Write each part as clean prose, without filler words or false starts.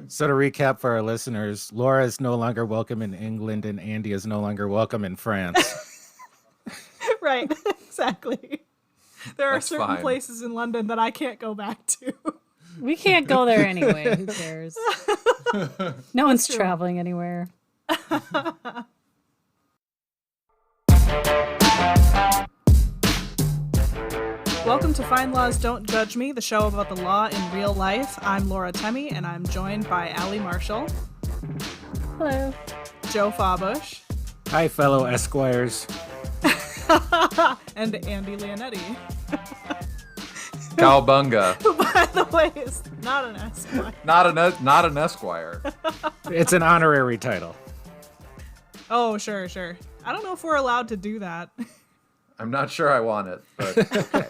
So to recap for our listeners, Laura is no longer welcome in England and Andy is no longer welcome in France. Right, exactly. There are That's certain fine. places in London that I can't go back to. We can't go there anyway. Who cares? No one's true. traveling anywhere. Welcome to Fine Laws Don't Judge Me, the show about the law in real life. I'm Laura Temme, and I'm joined by Allie Marshall, Hello. Joe Fawbush, Hi, fellow Esquires. and Andy Leonatti, Cowbunga. who, by the way, is not an Esquire. Not an Esquire. It's an honorary title. Oh, sure. I don't know if we're allowed to do that. I'm not sure I want it, but okay.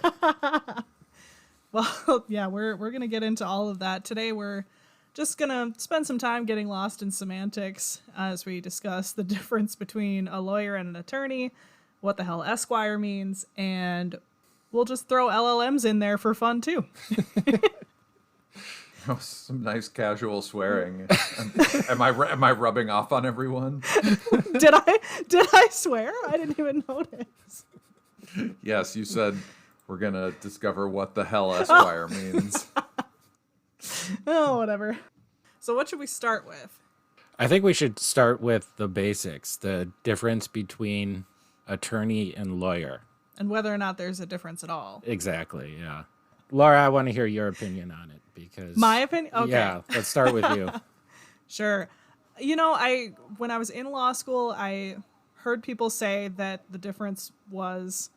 Well, yeah, we're going to get into all of that. Today we're just going to spend some time getting lost in semantics as we discuss the difference between a lawyer and an attorney, what the hell Esquire means, and we'll just throw LLMs in there for fun too. Oh, some nice casual swearing. Am I rubbing off on everyone? Did I swear? I didn't even notice. Yes, you said we're gonna discover what the hell Esquire means. Oh, whatever. So what should we start with? I think we should start with the basics, the difference between attorney and lawyer. And whether or not there's a difference at all. Exactly, yeah. Laura, I want to hear your opinion on it because... My opinion? Okay. Yeah, let's start with you. Sure. You know, when I was in law school, I heard people say that the difference was,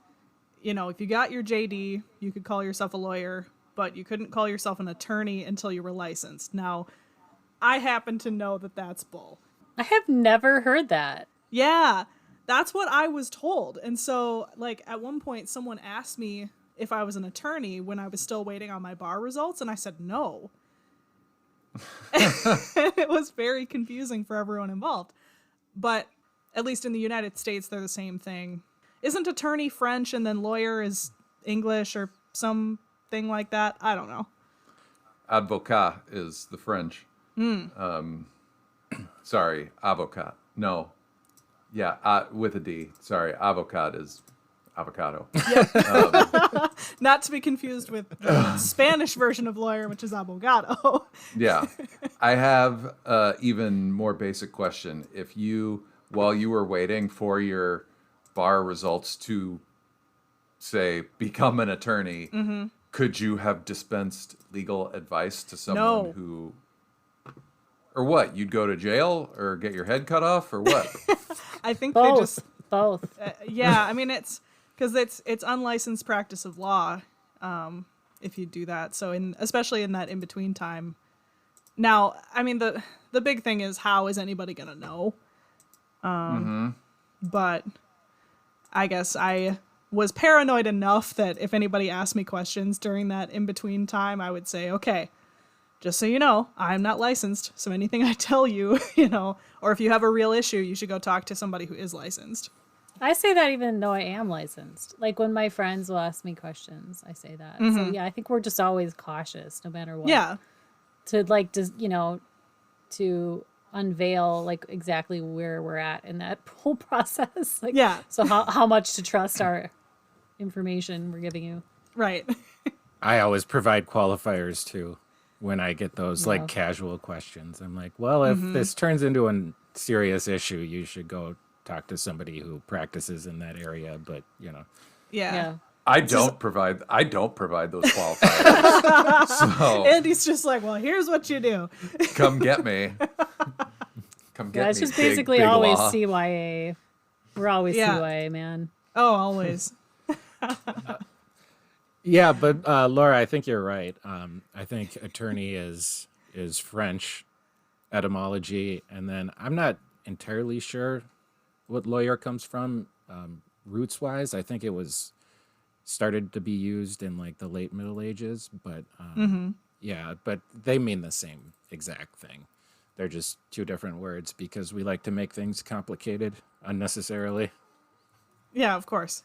you know, if you got your JD, you could call yourself a lawyer, but you couldn't call yourself an attorney until you were licensed. Now, I happen to know that that's bull. I have never heard that. Yeah, that's what I was told. And so, like, at one point, someone asked me if I was an attorney when I was still waiting on my bar results, and I said no. It was very confusing for everyone involved. But at least in the United States, they're the same thing. Isn't attorney French and then lawyer is English or something like that? I don't know. Advocat is the French. Sorry, avocat. No. Yeah, with a D. Sorry, avocat is avocado. Not to be confused with the Spanish version of lawyer, which is abogado. Yeah. I have even more basic question. If you, while you were waiting for your bar results to, say, become an attorney, could you have dispensed legal advice to someone No. who... Or what? You'd go to jail or get your head cut off or what? I think Both. they just... Both. Yeah, I mean, it's... Because it's unlicensed practice of law if you do that. So especially in that in-between time. Now, I mean, the big thing is how is anybody going to know? But I guess I was paranoid enough that if anybody asked me questions during that in-between time, I would say, okay, just so you know, I'm not licensed. So anything I tell you, you know, or if you have a real issue, you should go talk to somebody who is licensed. I say that even though I am licensed. Like when my friends will ask me questions, I say that. So yeah, I think we're just always cautious no matter what. Yeah. To like, just, you know, to unveil like exactly where we're at in that whole process. Like, Yeah. So how much to trust our information we're giving you. Right. I always provide qualifiers too when I get those like casual questions. I'm like, well, if this turns into a serious issue, you should go talk to somebody who practices in that area. But you know, Yeah. I don't provide those qualifiers. So Andy's just like, well, here's what you do. come get me. Come get Yeah, me. it's just big, basically big always law. CYA. We're always Yeah. CYA, man. Oh, always. yeah. But Laura, I think you're right. I think attorney is French etymology, and then I'm not entirely sure what lawyer comes from roots wise. I think it was started to be used in like the late Middle Ages, but yeah, but they mean the same exact thing. They're just two different words because we like to make things complicated unnecessarily. Yeah, of course.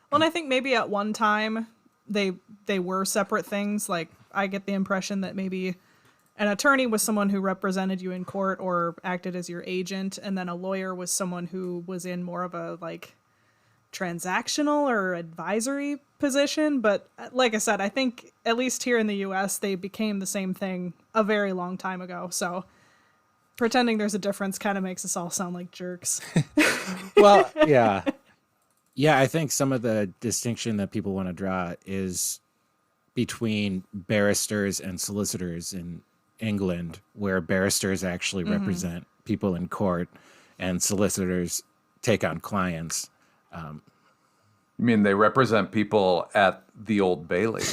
Well, and I think maybe at one time they were separate things. Like I get the impression that maybe An attorney was someone who represented you in court or acted as your agent, and then a lawyer was someone who was in more of a like transactional or advisory position. But like I said, I think at least here in the US they became the same thing a very long time ago. So pretending there's a difference kind of makes us all sound like jerks. Well, yeah. Yeah, I think some of the distinction that people want to draw is between barristers and solicitors in England, where barristers actually represent people in court and solicitors take on clients. You mean they represent people at the Old Bailey?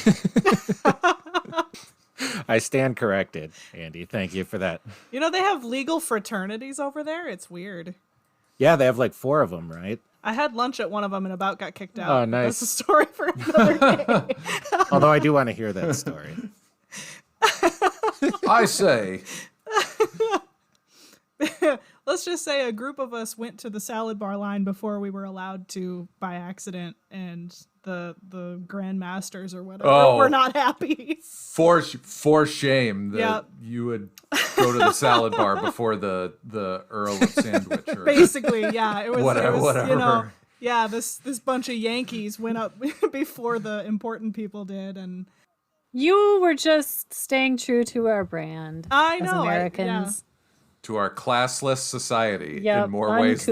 I stand corrected, Andy. Thank you for that. You know, they have legal fraternities over there. It's weird. Yeah, they have like 4 of them, right? I had lunch at one of them and about got kicked out. Oh, nice. That's a story for another day. Although I do want to hear that story. I say. Let's just say a group of us went to the salad bar line before we were allowed to by accident, and the Grand Masters or whatever were not happy. For shame that you would go to the salad bar before the Earl of Sandwich. Or Basically, yeah. It was, whatever. You know, yeah, this bunch of Yankees went up before the important people did, and You were just staying true to our brand. I as know, Americans. to our classless society Yep, in more ways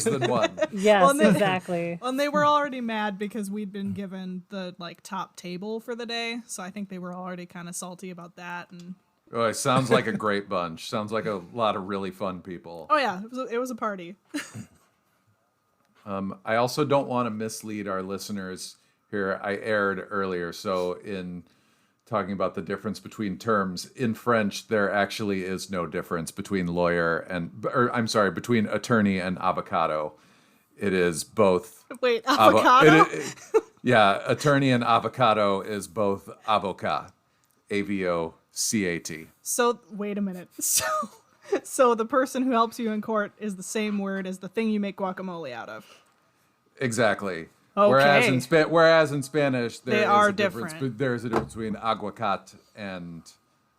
than one. Yes, Well, and they- exactly. And they were already mad because we'd been given the like top table for the day, so I think they were already kind of salty about that. And Oh, it sounds like a great bunch. Sounds like a lot of really fun people. oh yeah, it was a party. I also don't want to mislead our listeners here. I erred earlier, so in talking about the difference between terms in French, there actually is no difference between between attorney and avocado. It is both. Wait, avocado? Yeah, attorney and avocado is both avocat, AVOCAT. So wait a minute. So the person who helps you in court is the same word as the thing you make guacamole out of. Exactly. Okay. Whereas in Spanish, They are different. There's a difference between aguacate and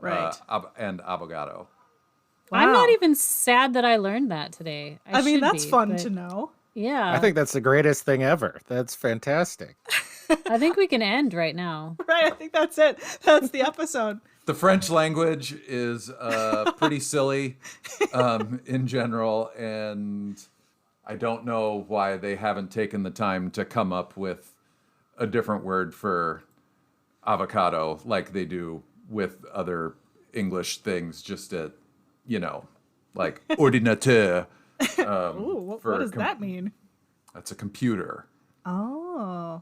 Right. and avocado. I'm not Wow. even sad that I learned that today. I mean, should that's be, fun but to know. Yeah. I think that's the greatest thing ever. That's fantastic. I think we can end right now. Right, I think that's it. That's the episode. The French language is pretty silly in general, and I don't know why they haven't taken the time to come up with a different word for avocado like they do with other English things, just at, like ordinateur. Ooh, what does that mean? That's a computer. Oh,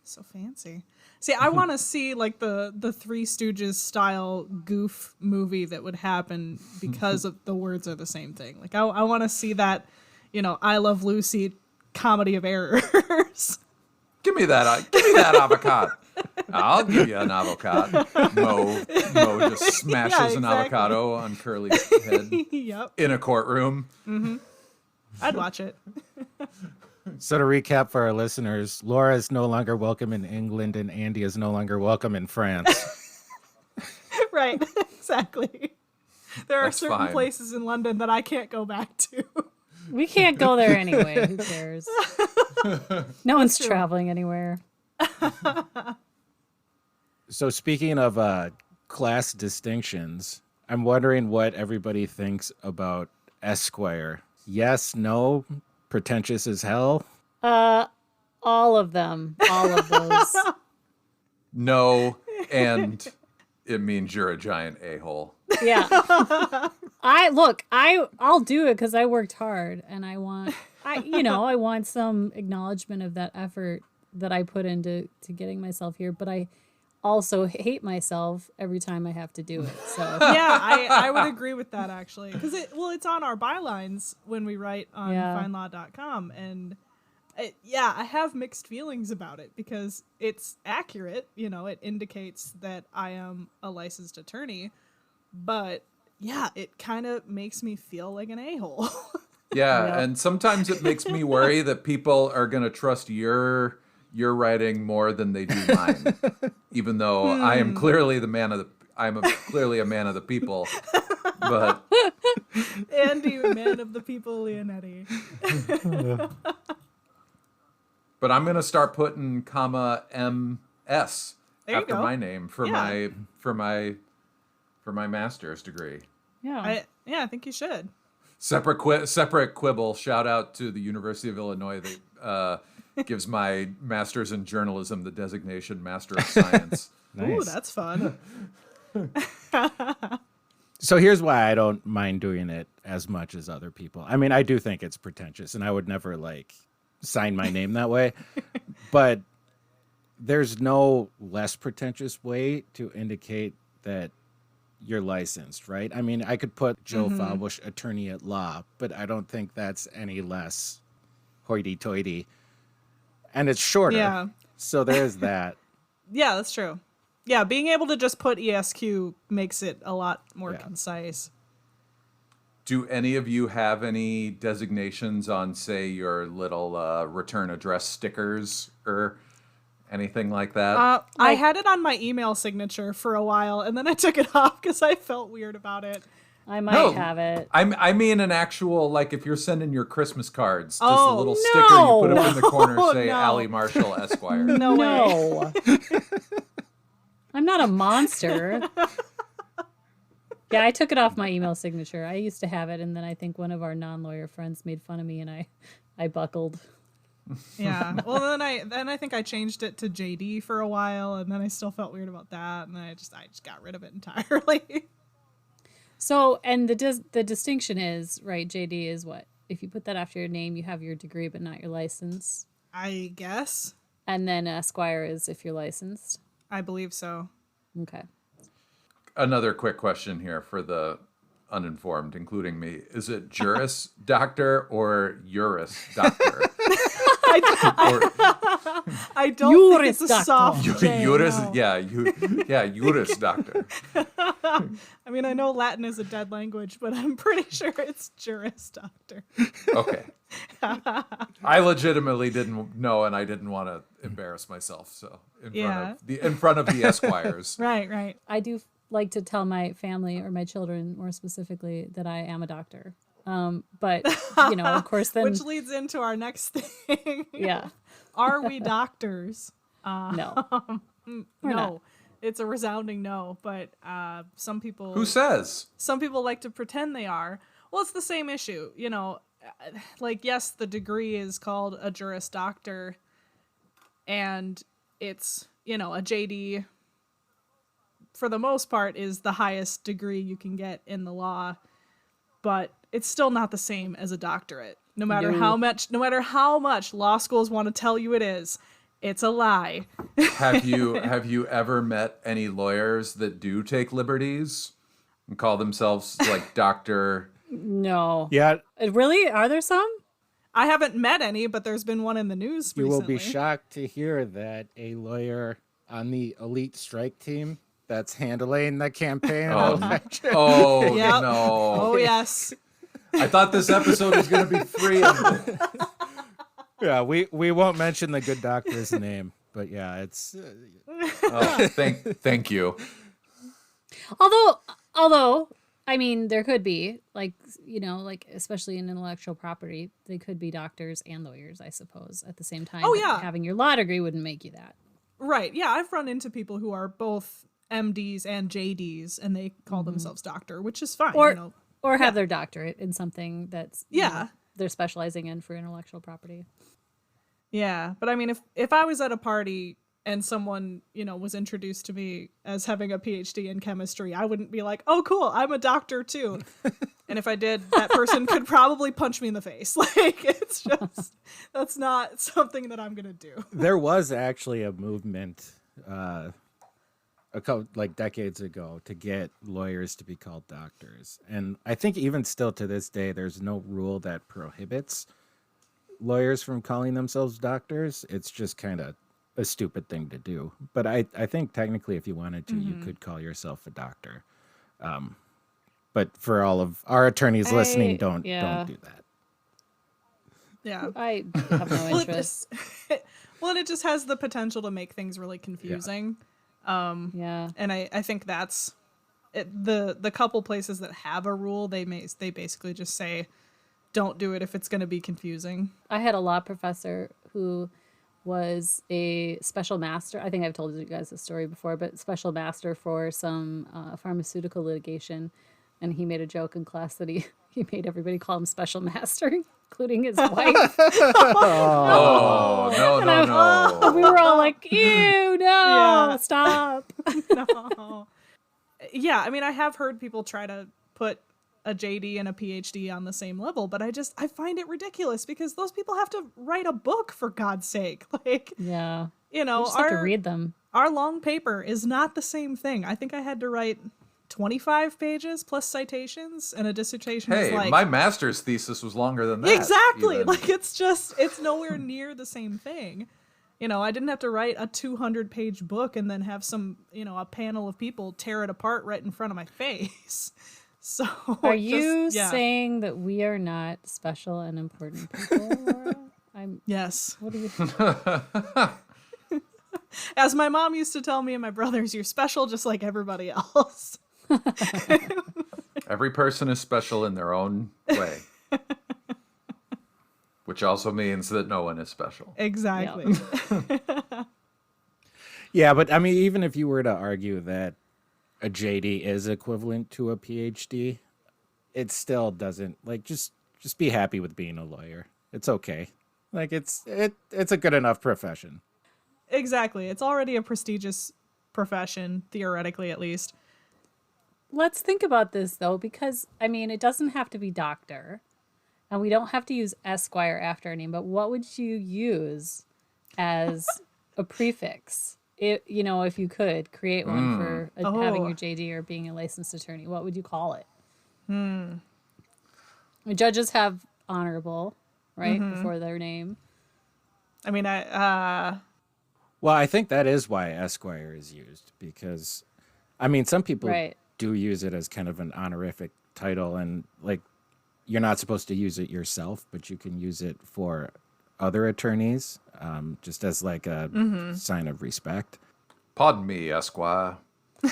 so fancy. See, I want to see like the Three Stooges style goof movie that would happen because of the words are the same thing. Like I want to see that, I Love Lucy comedy of errors. Give me that avocado. I'll give you an avocado. Mo just smashes Yeah, an exactly. avocado on Curly's head Yep, in a courtroom. I'd watch it. So to recap for our listeners, Laura is no longer welcome in England and Andy is no longer welcome in France. Right, exactly. There are That's certain fine. places in London that I can't go back to. We can't go there anyway. Who cares? No one's traveling anywhere. So speaking of class distinctions, I'm wondering what everybody thinks about Esquire. Yes, no, pretentious as hell. All of them. All of those. No, and it means you're a giant a-hole. Yeah. I'll do it because I worked hard and I want some acknowledgement of that effort that I put into getting myself here, but I also hate myself every time I have to do it. So Yeah, I would agree with that actually, because it's on our bylines when we write on FineLaw.com, and I have mixed feelings about it because it's accurate, it indicates that I am a licensed attorney, but yeah, it kind of makes me feel like an a-hole. Yeah, Yep. and sometimes it makes me worry that people are going to trust your writing more than they do mine. Even though I am clearly the man of the clearly a man of the people, but Andy, man of the people, Leonatti. but I'm gonna start putting comma MS There you after go. my name for Yeah. my master's degree. Yeah. I think you should. Separate quibble. Shout out to the University of Illinois that gives my master's in journalism the designation Master of Science. Ooh, Nice. that's fun. So here's why I don't mind doing it as much as other people. I mean, I do think it's pretentious, and I would never like sign my name that way. But there's no less pretentious way to indicate that you're licensed, right? I mean, I could put Joe Fawbush, attorney at law, but I don't think that's any less hoity-toity. And it's shorter. Yeah. So there's that. Yeah, that's true. Yeah, being able to just put ESQ makes it a lot more Yeah. concise. Do any of you have any designations on, say, your little return address stickers or anything like that? I had it on my email signature for a while, and then I took it off because I felt weird about it. I might No. have it. I mean an actual, like, if you're sending your Christmas cards, just a Oh, little sticker you put up in the corner, No, say no. Allie Marshall Esquire. No way. No. I'm not a monster. Yeah, I took it off my email signature. I used to have it, and then I think one of our non-lawyer friends made fun of me, and I buckled. Yeah. Well, then I think I changed it to JD for a while, and then I still felt weird about that, and then I just got rid of it entirely. So, and the distinction is, right, JD is what? If you put that after your name, you have your degree but not your license. I guess. And then Esquire is if you're licensed. I believe so. Okay. Another quick question here for the uninformed, including me. Is it Juris Doctor or Juris Doctor? I don't think it's Juris a Doctor. soft J, Juris, no. yeah, Juris Doctor. I mean, I know Latin is a dead language, but I'm pretty sure it's Juris Doctor. Okay. I legitimately didn't know, and I didn't want to embarrass myself. So in front of the Esquires. Right. I do like to tell my family or my children more specifically that I am a doctor. But, of course, then... Which leads into our next thing. Yeah. Are we doctors? No. We're No. not. It's a resounding no, but some people... Who says? Some people like to pretend they are. Well, it's the same issue. Like, yes, the degree is called a Juris Doctor, and it's, a JD, for the most part, is the highest degree you can get in the law, but it's still not the same as a doctorate. No matter how much law schools want to tell you it is, it's a lie. Have you ever met any lawyers that do take liberties and call themselves like Dr. No. Yeah, Really? Are there some? I haven't met any, but there's been one in the news you recently. will be shocked to hear that a lawyer on the elite strike team that's handling the campaign. Oh, Yep. no. Oh, yes. I thought this episode was going to be free. Yeah, we won't mention the good doctor's name, but yeah, it's Thank you. Although, I mean, there could be, like especially in intellectual property, they could be doctors and lawyers, I suppose, at the same time. Oh, But yeah. having your law degree wouldn't make you that. Right. Yeah, I've run into people who are both MDs and JDs, and they call themselves doctor, which is fine. Or have their doctorate in something that's Yeah. they're specializing in for intellectual property. Yeah, but I mean, if I was at a party and someone, was introduced to me as having a PhD in chemistry, I wouldn't be like, oh, cool, I'm a doctor too. And if I did, that person could probably punch me in the face. Like, it's just, that's not something that I'm going to do. there was actually a movement a couple decades ago to get lawyers to be called doctors, and I think even still to this day, there's no rule that prohibits lawyers from calling themselves doctors. It's just kind of a stupid thing to do. But I think technically, if you wanted to, you could call yourself a doctor. But for all of our attorneys listening, don't do that. Yeah. I have no Well, interest. Well, and it just has the potential to make things really confusing. Yeah. And I think that's the couple places that have a rule, they basically just say, don't do it if it's going to be confusing. I had a law professor who was a special master. I think I've told you guys this story before, but special master for some pharmaceutical litigation. And he made a joke in class that he made everybody call him special master, including his wife. Oh, no. We were all like, ew, no, stop. No. Yeah, I mean, I have heard people try to put a JD and a PhD on the same level, but I find it ridiculous because those people have to write a book, for God's sake. Like, Yeah. you know, You just have to read them. our long paper is not the same thing. I think I had to write 25 pages plus citations, and a dissertation is Hey, like... my master's thesis was longer than that. Exactly. even. Like, it's nowhere near the same thing. You know, I didn't have to write a 200-page book and then have some, you know, a panel of people tear it apart right in front of my face. So Are you saying that we are not special and important people, Laura? Yes. What do you As my mom used to tell me and my brothers, you're special just like everybody else. Every person is special in their own way. Which also means that no one is special. Exactly. Yeah, but I mean, even if you were to argue that a JD is equivalent to a PhD, it still doesn't, like, just be happy with being a lawyer. It's okay. Like, it's a good enough profession. Exactly. It's already a prestigious profession, theoretically at least. Let's think about this, though, because, I mean, it doesn't have to be doctor, and we don't have to use Esquire after our name, but what would you use as a prefix? You know, if you could create one for having your JD or being a licensed attorney, what would you call it? The judges have honorable, right, before their name. I mean, Well, I think that is why Esquire is used, because, I mean, some people do use it as kind of an honorific title, and, like, you're not supposed to use it yourself, but you can use it for other attorneys, just as, like, a sign of respect. Pardon me, Esquire.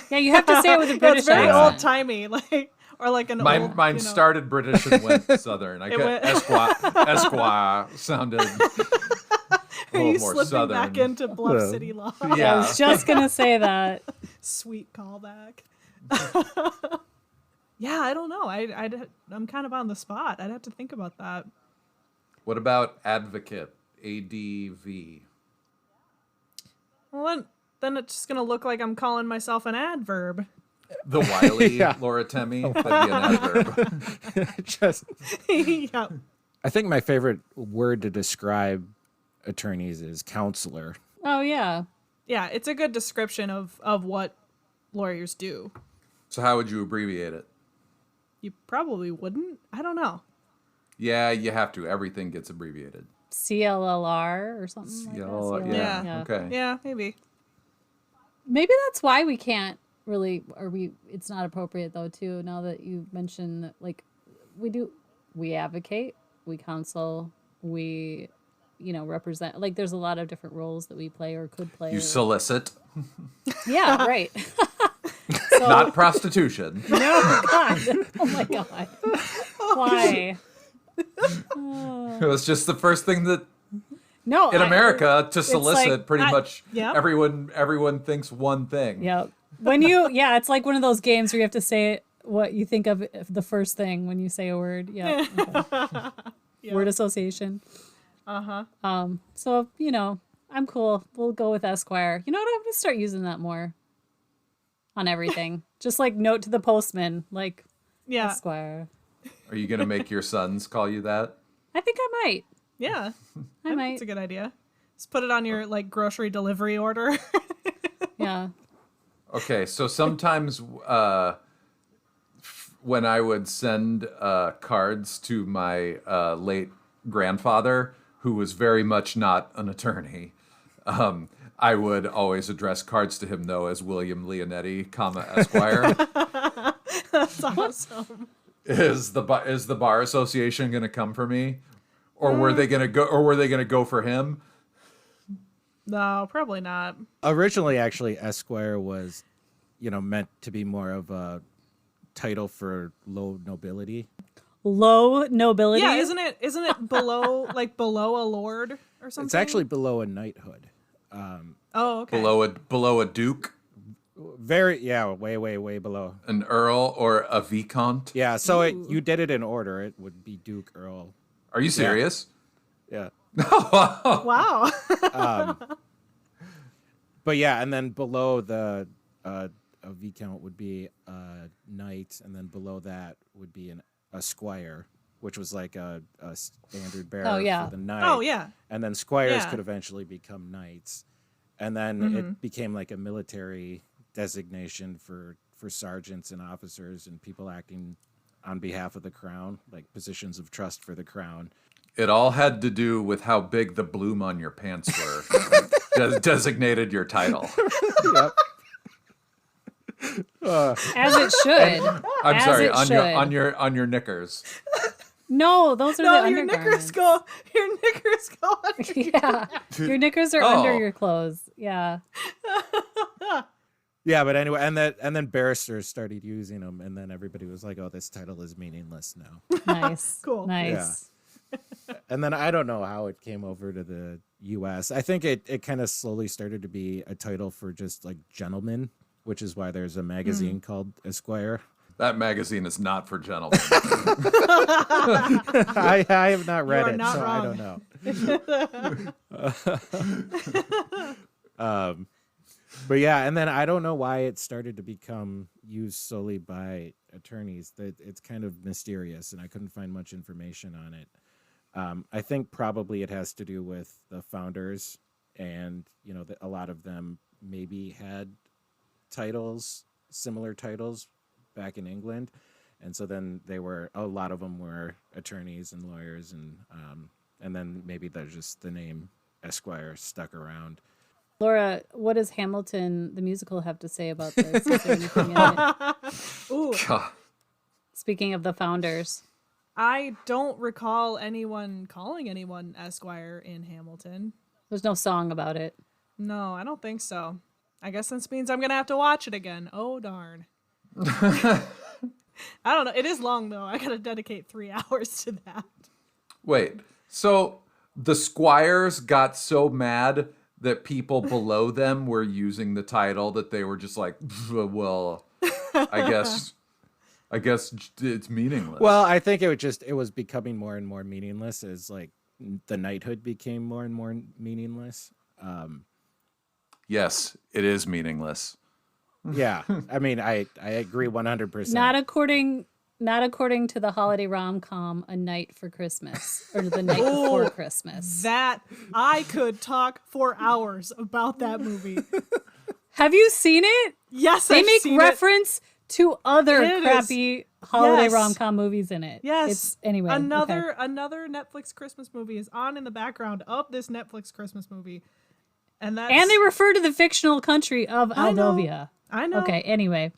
Yeah, you have to say it with a British it's very accent. old-timey, like, or like an Mine old, you know, started British and went Southern. Esquire sounded a Are little you more slipping Southern. back into Bluff City law? I Yeah. was just going to say that. Sweet callback. Yeah, I don't know. I'm kind of on the spot. I'd have to think about that. What about advocate? ADV. Well, then it's just going to look like I'm calling myself an adverb. The wily Yeah. Laura Temme. That'd be an adverb. Just, Yeah. I think my favorite word to describe attorneys is counselor. Oh, yeah. Yeah, it's a good description of what lawyers do. So how would you abbreviate it? You probably wouldn't. I don't know. Yeah, you have to. Everything gets abbreviated. CLLR or something like that. Yeah. Okay. Yeah, maybe. Maybe that's why we can't really, it's not appropriate though too, now that you mentioned that, like, we advocate, we counsel, we, you know, represent, like, there's a lot of different roles that we play or could play. You solicit, Yeah, right. not prostitution. No, God. Oh my God. Why? It was just the first thing that No. in America to solicit. like- Pretty much Yep. everyone thinks one thing. Yep. It's like one of those games where you have to say what you think of the first thing when you say a word. Yeah. Okay. Yep. Word association. So, you know, I'm cool. We'll go with Esquire. You know what? I'm going to start using that more on everything. Just like note to the postman, like Yeah. Esquire. Are you gonna make your sons call you that? I think I might. Yeah. I might. That's a good idea. Just put it on your, like, grocery delivery order. Yeah. Okay, so sometimes when I would send cards to my late grandfather, who was very much not an attorney, I would always address cards to him, though, as William Leonetti, comma, Esquire. That's awesome. Is the bar association going to come for me, or were they going to go for him? No, probably not. Originally, actually, Esquire was, you know, meant to be more of a title for low nobility. Low nobility. Yeah, isn't it below like below a lord or something? It's actually below a knighthood. Oh, okay. Below a duke, Way below. an earl, or a vicomte. Yeah, so you did it in order. It would be Duke, Earl. Are you serious? Yeah. Wow. But yeah, and then below a viscount would be a knight, and then below that would be a squire, which was like a standard bearer for the knight. Oh, yeah. And then squires Yeah. could eventually become knights. And then it became like a military designation for sergeants and officers and people acting on behalf of the crown, like positions of trust for the crown. It all had to do with how big the bloom on your pants were. Designated your title. Yep. As it should. I'm As sorry, it should. on your knickers. No, those are No, the your knickers undergarments. go. Your knickers go under. Yeah, your knickers are Oh. under your clothes. Yeah. Yeah, but anyway, and then barristers started using them, and then everybody was like, "Oh, this title is meaningless now." Nice. Cool. Nice. And then I don't know how it came over to the U.S. I think it kind of slowly started to be a title for just like gentlemen, which is why there's a magazine called Esquire. That magazine is not for gentlemen. I have not read are it, not so I wrong. don't know. But yeah, and then I don't know why it started to become used solely by attorneys. That it's kind of mysterious, and I couldn't find much information on it. I think probably it has to do with the founders, and a lot of them maybe had similar titles back in England, and so then a lot of them were attorneys and lawyers, and then maybe there's just the name Esquire stuck around. Laura, what does Hamilton the musical have to say about this? Is there anything in it? Ooh, God. Speaking of the founders. I don't recall anyone calling anyone Esquire in Hamilton. There's no song about it. No, I don't think so. I guess this means I'm gonna have to watch it again. Oh darn. I don't know. It is long though. I gotta dedicate 3 hours to that. Wait, so the squires got so mad that people below them were using the title that they were just like, well, I guess it's meaningless. Well, I think it was becoming more and more meaningless as like the knighthood became more and more meaningless. Yes, it is meaningless. Yeah, I mean, I agree 100%. Not according to the holiday rom-com A Night for Christmas or The Night Before Christmas. That I could talk for hours about that movie. Have you seen it? Yes, They I've make seen reference to other It is. crappy holiday Yes. rom-com movies in it. Yes. Anyway. Another okay. Netflix Christmas movie is on in the background of this Netflix Christmas movie, and that's And they refer to the fictional country of I know. Aldovia. I know. Okay, anyway.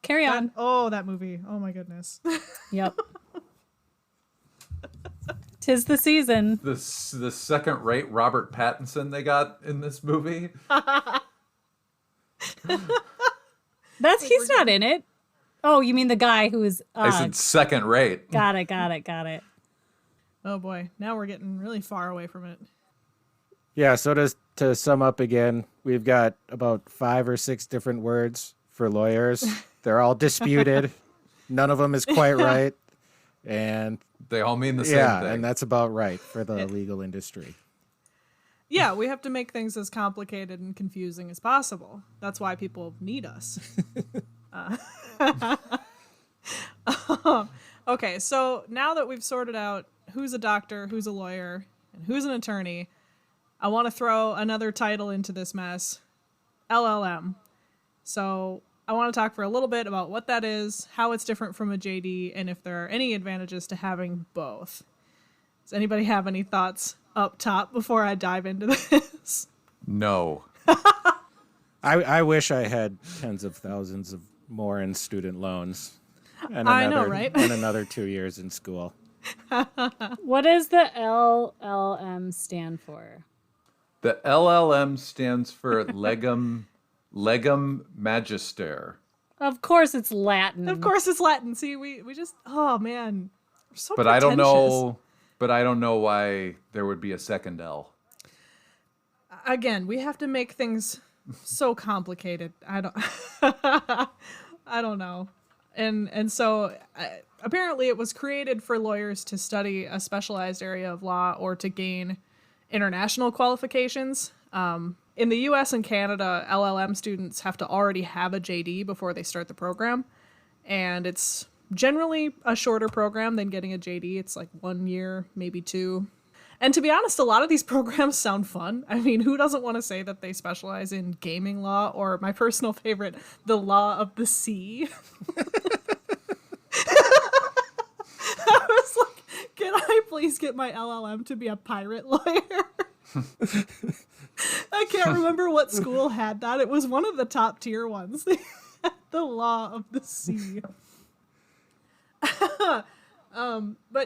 Carry on. That movie. Oh my goodness. Yep. 'Tis the season. The second-rate Robert Pattinson they got in this movie. He's not in it. Oh, you mean the guy who is I said second-rate. got it. Oh boy. Now we're getting really far away from it. Yeah, so to sum up again, we've got about 5 or 6 different words for lawyers. They're all disputed. None of them is quite right. And They all mean the same thing. and that's about right for the legal industry. Yeah, we have to make things as complicated and confusing as possible. That's why people need us. Okay, so now that we've sorted out who's a doctor, who's a lawyer, and who's an attorney, I want to throw another title into this mess, L.L.M. So I want to talk for a little bit about what that is, how it's different from a JD, and if there are any advantages to having both. Does anybody have any thoughts up top before I dive into this? No. I wish I had tens of thousands of more in student loans. And I know, right? And another 2 years in school. What does the L.L.M stand for? The L.L.M stands for Legum Magister. Of course it's Latin. Of course it's Latin. See, we just, oh man. We're so But I don't pretentious. know. But I don't know why there would be a second L. Again, we have to make things so complicated. I don't I don't know. And so apparently it was created for lawyers to study a specialized area of law or to gain international qualifications. In the US and Canada, L.L.M students have to already have a JD before they start the program. And it's generally a shorter program than getting a JD. It's like 1 year, maybe 2. And to be honest, a lot of these programs sound fun. I mean, who doesn't want to say that they specialize in gaming law or my personal favorite, the law of the sea? I was like, can I please get my L.L.M to be a pirate lawyer? I can't remember what school had that. It was one of the top tier ones. The law of the sea. But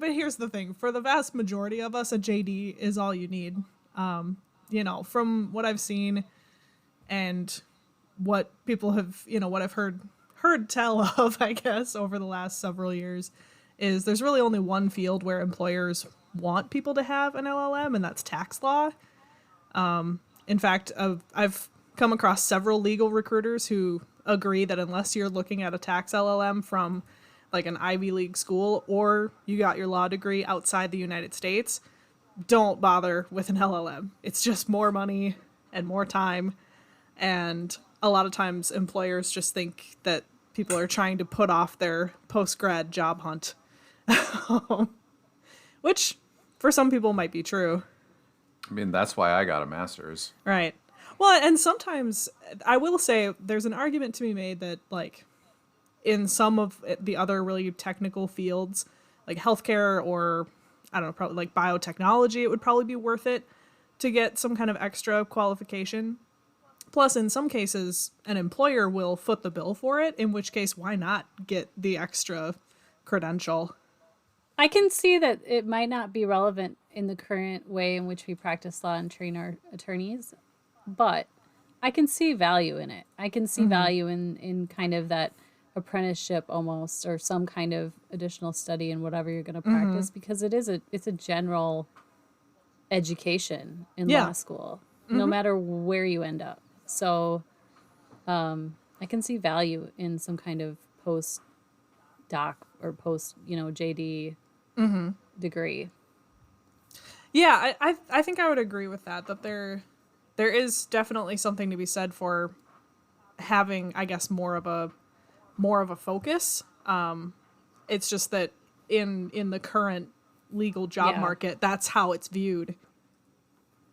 here's the thing. For the vast majority of us, a JD is all you need. From what I've seen and what people have, what I've heard tell of, I guess, over the last several years, is there's really only one field where employers want people to have an L.L.M, and that's tax law. In fact, I've come across several legal recruiters who agree that unless you're looking at a tax L.L.M from like an Ivy League school or you got your law degree outside the United States, don't bother with an L.L.M. It's just more money and more time. And a lot of times employers just think that people are trying to put off their post-grad job hunt. Which for some people might be true. I mean, that's why I got a master's. Right. Well, and sometimes I will say there's an argument to be made that, like, in some of the other really technical fields, like healthcare or, I don't know, probably like biotechnology, it would probably be worth it to get some kind of extra qualification. Plus, in some cases, an employer will foot the bill for it, in which case, why not get the extra credential? I can see that it might not be relevant in the current way in which we practice law and train our attorneys, but I can see value in it. I can see value in kind of that apprenticeship almost, or some kind of additional study in whatever you're going to practice, because it's a general education in law school, no matter where you end up. So I can see value in some kind of post-doc or post, JD degree. Yeah, I think I would agree with that there is definitely something to be said for having, I guess, more of a focus. It's just that in the current legal job market, that's how it's viewed.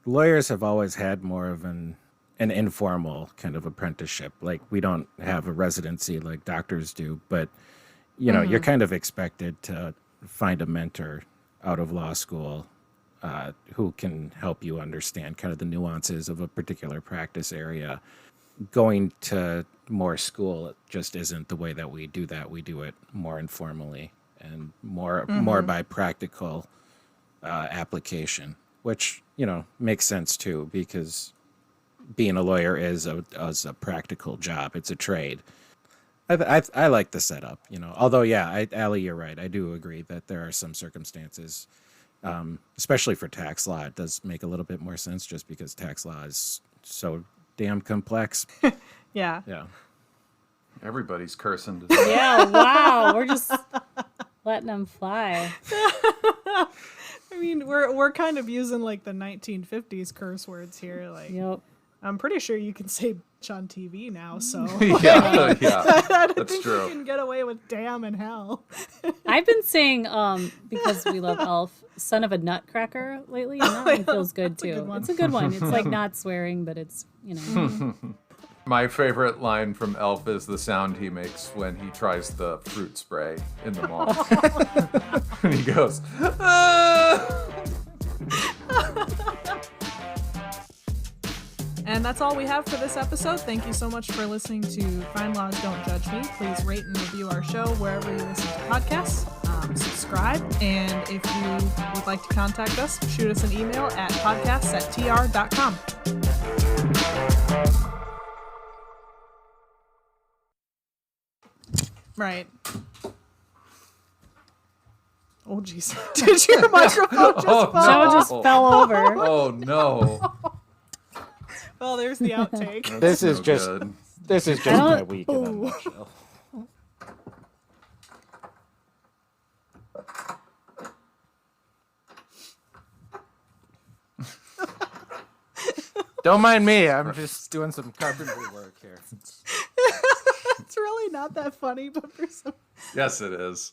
Lawyers have always had more of an informal kind of apprenticeship. Like, we don't have a residency like doctors do, but you're kind of expected to find a mentor out of law school who can help you understand kind of the nuances of a particular practice area. Going to more school just isn't the way that we do that. We do it more informally and more by practical application, which, makes sense too, because being a lawyer is a practical job. It's a trade. I like the setup, although, Allie, you're right. I do agree that there are some circumstances, especially for tax law, it does make a little bit more sense just because tax law is so damn complex. Yeah. Yeah. Everybody's cursing today. Yeah, wow. We're just letting them fly. I mean, we're kind of using like the 1950s curse words here. Like, Yep. I'm pretty sure you can say bitch on TV now, so yeah, I that's think true. you can get away with damn and hell. I've been saying, because we love Elf, son of a nutcracker lately, and that one feels good too. good one. It's a good one. It's like not swearing, but it's, My favorite line from Elf is the sound he makes when he tries the fruit spray in the mall. And he goes, "Ah!" And that's all we have for this episode. Thank you so much for listening to Fine Laws Don't Judge Me. Please rate and review our show wherever you listen to podcasts. Subscribe, and if you would like to contact us, shoot us an email at podcasts@tr.com. Right. Oh, jeez. Did your microphone just Oh, fall? Joe no. just fell over. Oh no. Well, there's the outtake. This is no just good. this is just don't- my week in a nutshell. Don't mind me. I'm just doing some carpentry work here. It's really not that funny, but for some Yes, it is.